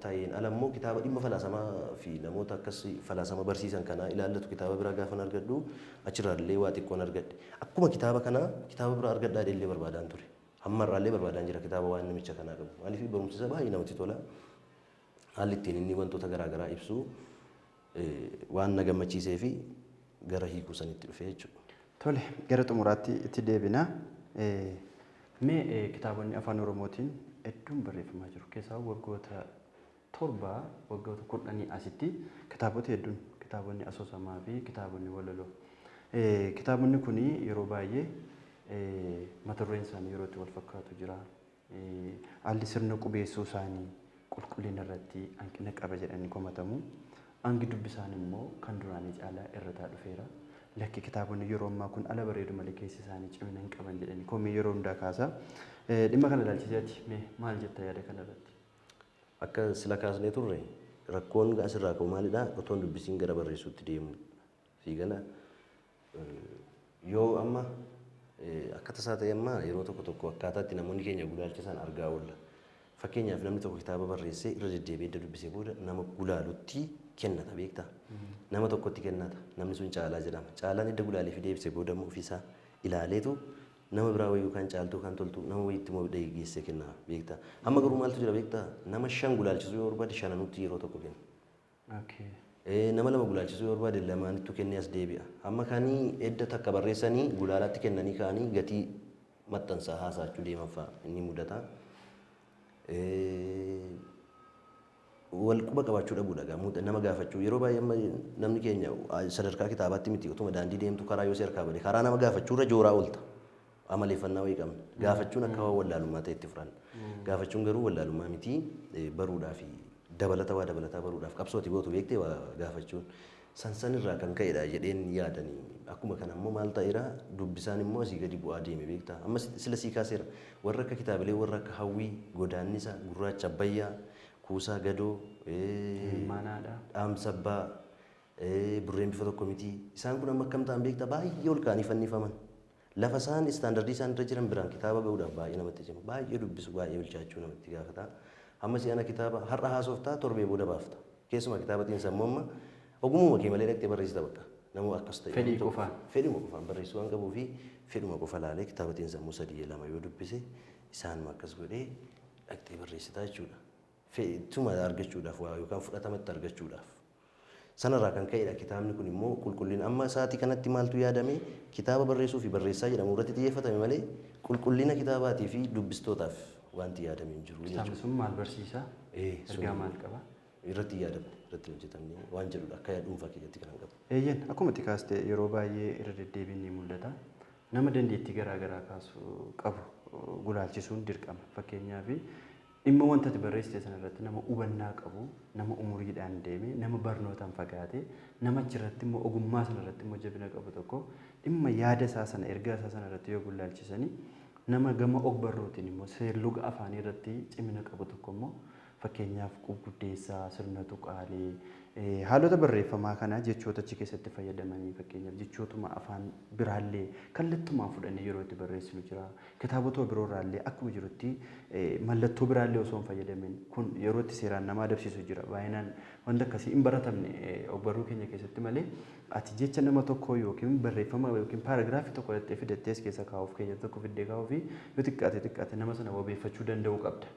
Speaker 2: taa'een ala immoo kitaaba dhimma falaasamaa fi namoota akkas falaasama barsiisan kanaa ilaallatu kitaaba biraa gaafan argadhu achirraallee waa xiqqoon argadhe. Akkuma kitaaba kanaa kitaaba biraa argadhaa illee barbaadaan ture. Hammarraallee barbaadaan jira kitaaba waan namicha kanaa qabu. Maaliif barumsa isaa baay'ee namatti tola. Haalli ittiin inni wantoota garaagaraa ibsu waan na gammachiisee fi gara hiikuu sanitti dhufee jechuudha.
Speaker 1: Tole gara xumuraatti itti deebina. Mee kitaabonni afaan Oromootiin hedduun barreeffamaa jiru. Keessaa waggoota 7 waggoota 10 asitti kitaabota hedduun kitaabonni asoosamaa fi kitaabonni walaloo. Kitaabonni kun yeroo baay'ee mata dureen isaanii yeroo itti wal fakkaatu jira. Haalli sirna qubeessuu isaanii qulqullina irratti hanqina qaba jedhanii komatamu. Hangi dubbisaan immoo kan duraanii caalaa irrataa dhufeera. Lakki kitaabonni yeroo ammaa kun ala bareedu malee keessi isaanii cimina hin qaban jedhanii komii yeroo hundaa kaasa. Dhimma kana ilaalchiseeti mee maal jetta yaada kanarratti?
Speaker 2: Akka sila kaasnee turre rakkoon asirraa ka'u maalidhaa otoon dubbisiin gara barreessuutti deemu fiigala yoo amma akka tasaa ta'e amma yeroo tokko akkaataatti namoonni keenya gulaalchisan argaa oolla. Fakkeenyaaf namni tokko kitaaba barreessee irra deddeebi'ee edda dubbisee booda nama gulaalutti kennata beektaa. Nama tokkotti kennata namni sun caalaa jedhama. Caalaan edda gulaalee fi deebisee booda immoo ofiisaa ilaaleetu nama biraa wayii kan caaltuu kan toltu nama wayiitti immoo geessee kenna beektaa. Amma garuu maaltu jira beektaa nama 5 gulaalchisuu yoo barbaade 5 yeroo tokko kenna. Nama 2 gulaalchisuu yoo barbaade 2 kennee as deebi'a. Amma kaanii edda takka barreessanii gulaalaatti kennanii kaanii gatii maxxansaa haasaachuu deeman fa'a inni mudata. Wal quba qabaachuu dhabuudha gamuudha nama gaafachuu yeroo baay'ee namni keenya sadarkaa kitaabaatti miti utuma daandii deemtu karaa yoo seerkaa bade karaa nama gaafachuu irra jooraa oolta amaleeffannaa wayii qabna gaafachuun akka waan wallaalummaa ta'e itti furan gaafachuun garuu wallaalummaa miti baruudhaa fi dabalataa baruudhaaf qabsooti gootu beektee waa gaafachuun sansan irraa kan ka'edha jedheen yaadanii akkuma kana immoo maal ta'eera dubbisaan immoo asii gadi bu'aa deeme beektaa amma sila sii kaaseera warra akka kitaabilee warra akka hawwii godaannisa gurraacha abbayyaa kuusaa gadoo dhaamsabbaa burreen bifa tokko miti isaan kun amma akkam ta'an beektaa baay'ee ol kaanii fannifaman lafa isaan istaandardii isaan irra jiran biraan kitaaba ga'uudhaaf baay'ee namatti cima baay'ee dubbisu baay'ee bilchaachuu namatti gaafata amma si'ana kitaaba har'a haasoftaa torbee booda baafta keessumaa kitaaba xiinsammuu amma ogummaa kee malee dhaqxee barreessita bakka namoo akkas ta'e fedhii qofaan barreessuu waan qabuu fi fedhuma qofa laalee kitaabatiin sammuu sadii lama yoo dubbise isaanuma akkas godhee dhaqxee barreessitaa jechuudha. Fe'ituma argachuudhaaf waa yookaan fudhatamatti argachuudhaaf. Sanarraa kan ka'edha kitaabni kun immoo qulqullina amma isaatii kanatti maaltu yaadame kitaaba barreessuu fi barreessaa jedhamu irratti xiyyeeffatame malee qulqullina kitaabaatii fi dubbistootaaf wanti yaadame hin jiru.
Speaker 1: Kitaabni sun maal barsiisa? Ergaa maal qaba?
Speaker 2: Irratti yaadame irratti hojjetamne waan jedhudha akka dhuunfaa keessatti kan qabu.
Speaker 1: Eeyyan akkuma xiqqaaste yeroo baay'ee irra deddeebiin ni mul'ata. Nama dandeettii garaa kaasuu qabu gulaalchisuun dirqama. Fakkeenyaaf dhimma wanta ati barreessite sanarratti nama hubannaa qabu, nama umuriidhaan deeme, nama barnootaan fagaate, nama achirratti immoo ogummaa sanarratti immoo jabina qabu tokko dhimma yaada isaa sana ergaa isaa sanarratti yoo gulaalchisanii nama gama og-barruutiin immoo seerluga afaanii irratti cimina qabu tokko immoo fakkeenyaaf qubguddeessaa, sirna tuqaalee, haalota barreeffamaa kanaa jechoota achi keessatti fayyadamanii fakkeenyaaf jechootuma afaan biraallee kallattumaan fudhannee yeroo itti barreessinu jira. Kitaabota biroorraallee akkuma jirutti mallattoo biraallee osoo hin fayyadamin kun yeroo itti seeraan nama adabsiisu jira. Baay'inaan wanta akkasii hin baratamne og-barruu keenya keessatti malee ati jecha nama tokkoo yookiin barreeffama yookiin paaraagiraafii tokko irratti fidattee as keessa kaa'uuf keenya tokko fiddee kaa'uuf yoo xiqqaate nama sana wabeeffachuu danda'uu qabda.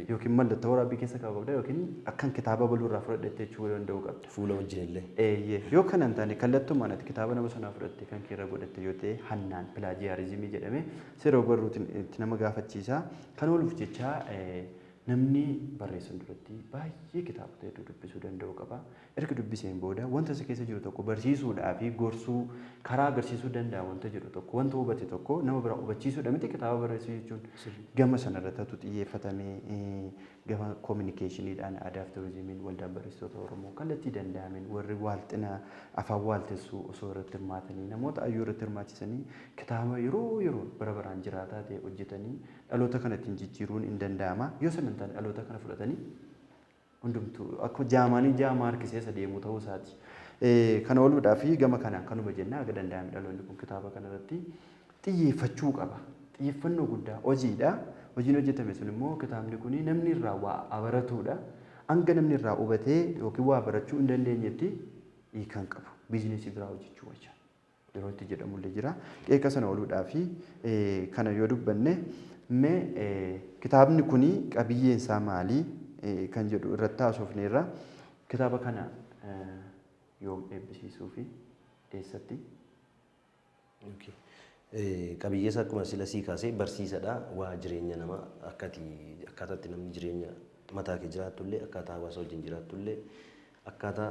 Speaker 1: Yookiin mallattoo waraabbii keessa kaa'uu qabda yookiin akkan kitaaba baluurraa fudhadhettee jechuu danda'uu qabda.
Speaker 2: Fuula wajjin illee.
Speaker 1: Yoo kana hin taane kallattumaan ati kitaaba nama sanaa fudhattee kan keerra godhatte yoo ta'e hannaan pilaajiyaarizimii jedhame seera og-barruutiin itti nama gaafachiisa. Kan ooluuf jecha namni barreessan duratti baay'ee kitaabota hedduu dubbisuu danda'u qaba. Erga dubbiseen booda wanta isa keessa jiru tokko barsiisuudhaa fi gorsuu karaa agarsiisuu danda'a wanta jedhu tokko wanta hubate tokko nama biraa hubachiisuudha miti kitaaba barreessuu jechuun gama sanarratti xiyyeeffatamee gama koominikeeshiniidhaan aadaa fi turizimiin waldaan barreessitoota Oromoo kallattii danda'ameen warri waalxina afaan waaltessuu osoo irratti hirmaatanii namoota ayyuu irratti hirmaachisanii kitaaba yeroo bara baraan jiraataa ta'e hojjetanii dhaloota kanatti jijjiiruun hin danda'ama. Yoo sagantaan dhaloota kana fudhatanii hundumtuu akka jaamaa harkisee isa deemu ta'uu isaati. Kana ooluudhaa fi gama kanaan kan huba jennaa aga danda'ame dhaloonni kun kitaaba kanarratti xiyyeeffachuu qaba. Xiyyeeffannoo guddaa hojiidha. Hojiin hojjetame sun immoo kitaabni kun namni irraa waa baratuudha. Hanga namni irraa hubatee yookiin waa barachuu hin dandeenyetti hiikan qabu. Biizinesii biraa hojjechuu wajjin. Yeroo itti jedhamullee jira. Qeeqa sana ooluudhaa fi kana yoo dubbanne kitaabni kun qabiyyeen isaa maalii kan jedhu irratti haasofneerra. Kitaaba kana yoom eebbisiisuu fi eessatti?
Speaker 2: Qabiyyee isaa akkuma sila sii kaasee barsiisadha. Waa jireenya namaa akkaataatti namni jireenya mataa kee jiraatullee akkaataa hawaasa wajjin jiraatullee akkaataa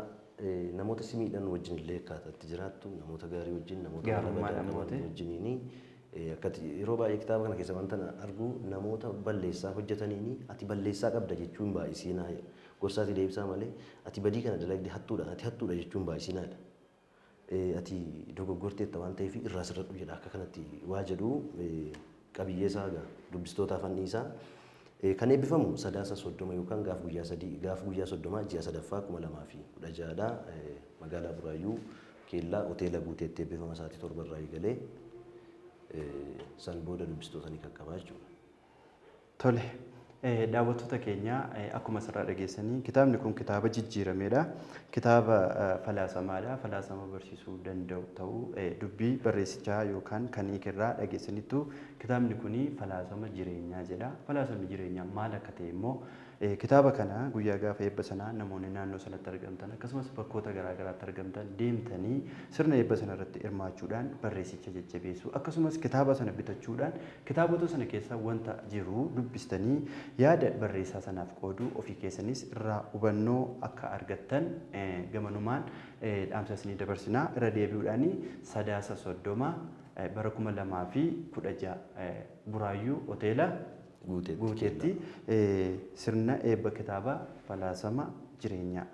Speaker 2: namoota si miidhan wajjin illee akkaataatti jiraattu namoota gaarii wajjin namoota wajjiniini yeroo baay'ee kitaaba kana keessa wanta argu namoota balleessaa hojjetaniini ati balleessaa qabda jechuun baay'isinaa gorsaati deebisaa malee ati badii kana dalagde hattuudha jechuun baay'isinaadha. Ati dogoggorteetta waan ta'eef irraa sirradhu jedha akka kanatti waa jedhu qabiyyee isaa dubbistootaaf anniisaa kan eebbifamu sadaasa 30 yookaan gaaf guyyaa 30 ji'a sadaffaa 2016 magaalaa Buraayyuu keellaa hoteela Guuteetti eebbifama isaatii 7 irraa eegalee san booda dubbistoota ni qaqqabaa jechuudha.
Speaker 1: Tole. Daawwattoota keenya akkuma asirraa dhageessanii kitaabni kun kitaaba jijjiirameedha. Kitaaba falaasamaadha. Falaasama barsiisuu danda'u ta'uu dubbii barreessichaa yookaan kan hiikerraa dhageessanittu kitaabni kun falaasama jireenyaa jedha. Falaasamni jireenyaa maal akka ta'e immoo kitaaba kana guyyaa gaafa eebba sanaa namoonni naannoo sanatti argamtan akkasumas bakkoota garaagaraatti argamtan deemtanii sirna eebba sana irratti hirmaachuudhaan barreessicha jajjabeessuu akkasumas kitaaba sana bitachuudhaan kitaabota sana keessa wanta jiru dubbistanii yaada barreessaa sanaaf qooduu ofii keessanis irraa hubannoo akka argattan gamanumaan dhaamsa isinii dabarsinaa irra deebi'uudhaan sadaasa 30 bara 2016 Buraayyuu hoteela Guuteetti sirna eebba kitaaba falaasama jireenyaa.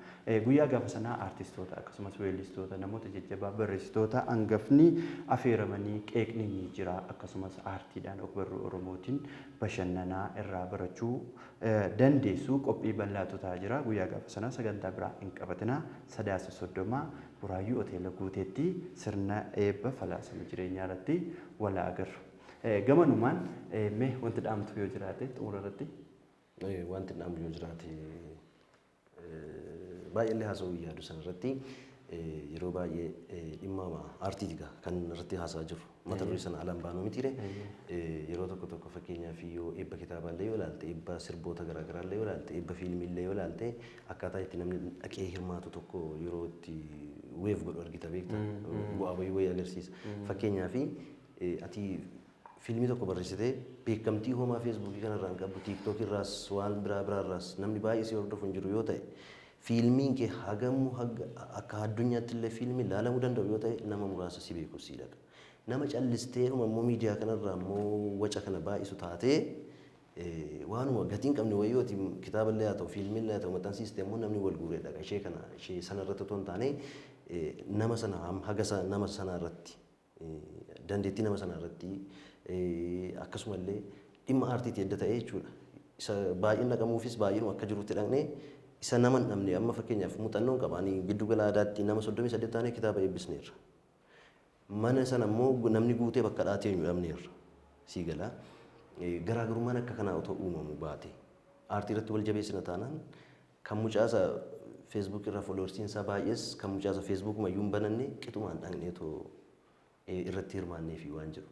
Speaker 1: Guyyaa gaafa sanaa aartistoota akkasumas weellistoota namoota jajjabaa barreessitoota hangafni affeeramanii qeeqni ni jira akkasumas aartiidhaan og-barruu Oromootiin bashannanaa irraa barachuu dandeessu qophii bal'aatu ta'aa jira. Guyyaa gaafa sanaa sagantaa biraa hin qabatinaa sadaasa 30 Buraayyuu hoteela Guuteetti sirna eebba falaasama jireenyaa irratti wal agarra. Gamanumaan wanti dhaamtu yoo jiraate xumura irratti?
Speaker 2: Wanti dhaamtu yoo jiraate baay'ee haasawuu yaadu sanarratti yeroo baay'ee dhimma aartiitii kan irratti haasa'aa jiru. Mata duree sana alaan baanuu miti yeroo tokko fakkeenyaaf yoo eebba kitaabaallee yoo ilaalte eebba sirboota garaagaraallee yoo ilaalte eebba fiilmiillee yoo ilaalte akkaataa itti namni dhaqee hirmaatu tokko yeroo itti weef godhu argita beekta bu'aa bayii wayii agarsiisa. Fakkeenyaaf ati fiilmii tokko barreessitee beekamtii homaa feesbuukii kanarraan qabdu tiiktookii irraas waan biraarraas namni baay'ee si hordofu hin jiru yoo ta'e fiilmiin kee hagamu akka addunyaatti illee fiilmii ilaalamuu danda'u yoo ta'e nama muraasa si beeku si dhaqa. Nama callistee immoo miidiyaa kanarraa immoo waca kana baay'isu taatee waanuma gatiin qabne wayyooti kitaaballee haa ta'u fiilmiillee haa ta'u maxxansiistee immoo namni wal guuree dhaqa ishee sanarratti otoo hin taane nama sana haga nama sanarratti dandeettii nama sanarratti akkasumallee dhimma aartiitti edda ta'ee jechuudha. Isa baay'een dhaqamuufis baay'een akka jirutti dhaqnee isa nama hin dhabne amma fakkeenyaaf muuxannoon qabaanii giddu gala aadaatti nama 38 taanee kitaaba eebbisneerra. Mana sana immoo namni guutee bakka dhaatee hin dhabneerra. Sii galaa garaagarummaan akka kanaa otoo uumamu baate aartii irratti wal jabeessina taanaan kan mucaasa feesbuuk irraa fooloorsiin isaa baay'ees kan mucaasa feesbuuk mayyuu hin bananne qixumaan dhaqneetoo irratti hirmaannee fi waan jiru.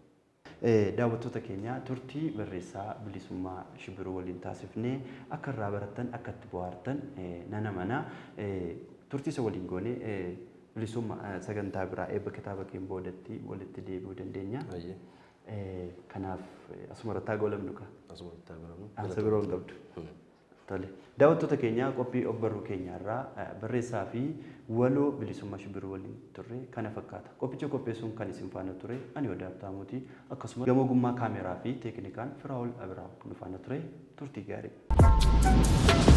Speaker 1: Daawwattoota keenya turtii barreessaa Bilisummaa Shibiruu waliin taasifnee akka irraa barattan akka itti bohaartan nana mana turtii isa waliin goone bilisummaa sagantaa biraa eebba kitaaba keenya boodatti walitti deebi'uu dandeenya. Kanaaf asuma irratti haa goolabnu ka.
Speaker 2: Asuma irratti haa goolabnu.
Speaker 1: Ansa biroo hin qabdu. Tole. Daawwattoota keenya qophii obbarruu keenyarraa barreessaa fi waloo Bilisummaa Shibiruu waliin turre kana fakkaata. Qophicha qopheessuun kan isin faana ture ani Odaa Abtaamuuti akkasumas gama ogummaa kaameraa fi teeknikaan Firaa'ol Abiraam nu faana ture turtii gaarii.